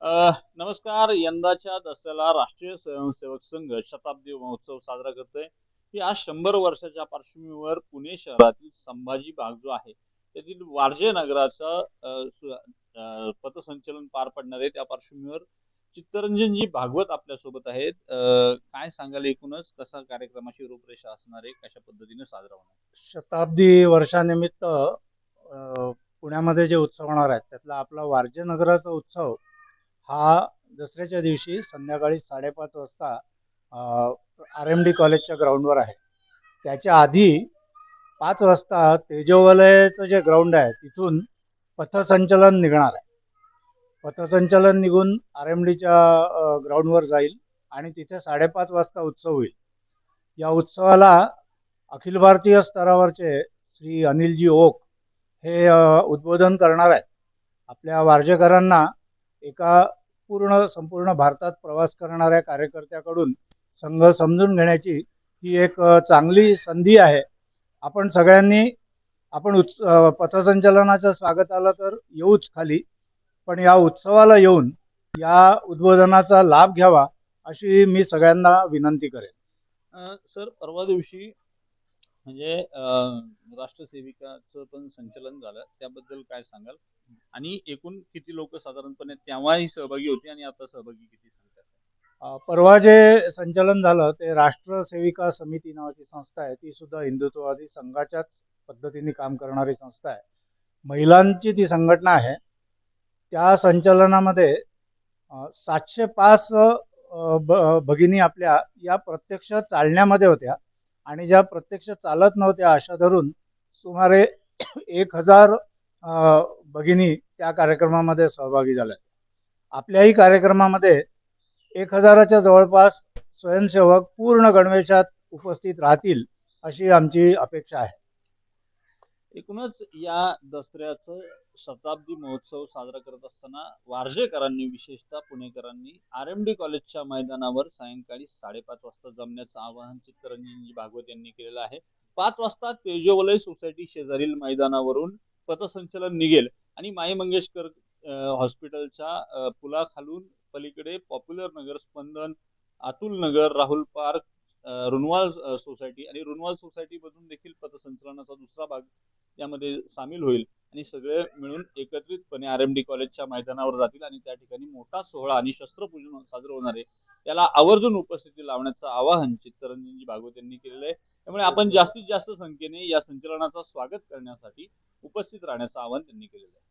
नमस्कार. यंदाच्या दसऱ्याला राष्ट्रीय स्वयंसेवक संघ शताब्दी महोत्सव साजरा करतोय. की आज 100 वर्षाच्या पार्श्वभूमीवर पुणे शहरातील संभाजी भाग जो आहे त्यातील वारजे नगराचं पथसंचलन पार पडणार आहे. त्या पार्श्वभूमीवर चित्तरंजनजी भागवत आपल्यासोबत आहेत. काय सांगाल, एकूणच कसा कार्यक्रमाची रूपरेषा असणार आहे, कशा पद्धतीने साजरा होणार? शताब्दी वर्षानिमित्त पुण्यामध्ये जे उत्सव होणार आहेत त्यातला आपला वारजे नगराचा उत्सव हा दसऱ्याच्या दिवशी संध्याकाळी 5:30 वाजता RMD कॉलेजच्या ग्राउंडवर आहे. त्याच्या आधी 5 वाजता तेजोवलयचं जे ग्राउंड आहे तिथून पथसंचलन निघणार आहे. पथसंचलन निघून RMDच्या ग्राउंडवर जाईल आणि तिथे 5:30 वाजता उत्सव होईल. या उत्सवाला अखिल भारतीय स्तरावरचे श्री अनिलजी ओक हे उद्बोधन करणार आहेत. आपल्या वारजेकरांना एका संपूर्ण भारतात प्रवास करणाऱ्या कार्यकर्त्याकडून संघ समजून घेण्याची ही एक चांगली संधी आहे. आपण सगळ्यांनी पथसंचलनाच्या स्वागताला तर येऊच खाली, पण या उत्सवाला येऊन या उद्बोधनाचा लाभ घ्यावा अशी मी सगळ्यांना विनंती करेन. सर, परवा दिवशी म्हणजे राष्ट्रसेविकाचं पण संचलन झालं, त्याबद्दल काय सांगाल? आणि एकूण किती लोक साधारणपणे तेव्हाही सहभागी होते आणि आता सहभागी किती सांगतात? परवा जे संचलन झालं ते राष्ट्रसेविका समिती नावाची संस्था आहे. ती सुद्धा हिंदुत्ववादी संघाच्याच पद्धतीने काम करणारी संस्था आहे. महिलांची ती संघटना आहे. त्या संचलनामध्ये 705 भगिनी आपल्या या प्रत्यक्ष चालण्यामध्ये होत्या आणि ज्या प्रत्यक्ष चालत नव्हत्या अशा धरून सुमारे 1000 भगिनी त्या कार्यक्रमामध्ये सहभागी झाल्या. आपल्याही कार्यक्रमामध्ये 1000च्या जवळपास स्वयंसेवक पूर्ण गणवेशात उपस्थित राहतील अशी आमची अपेक्षा आहे. एकूणच या दसऱ्याचं शताब्दी महोत्सव साजरा करत असताना वारजेकरांनी, विशेषतः पुणेकरांनी RMD कॉलेजच्या मैदानावर सायंकाळी 5:30 वाजता जमण्याचं आवाहन चित्तरंजनजी भागवत यांनी केलेलं आहे. 5 वाजता तेजोवलय सोसायटी शेजारील मैदानावरून पथसंचलन निघेल आणि माई मंगेशकर हॉस्पिटलच्या पुलाखालून पलीकडे पॉप्युलर नगर, स्पंदन, अतुल नगर, राहुल पार्क, रुनवाल सोसायटी आणि रुनवाल सोसायटी मधून देखील पथसंचलनाचा दुसरा भाग यामध्ये सामील होईल आणि सगळे मिळून एकत्रितपणे RMD कॉलेजच्या मैदानावर जातील आणि त्या ठिकाणी मोठा सोहळा आणि शस्त्रपूजन साजरं होणार आहे. त्याला आवर्जून उपस्थिती लावण्याचं आवाहन चित्तरंजनजी भागवत यांनी केलेलं आहे. त्यामुळे आपण जास्तीत जास्त संख्येने या संचलनाचं स्वागत करण्यासाठी उपस्थित राहण्याचं आवाहन त्यांनी केलेलं आहे.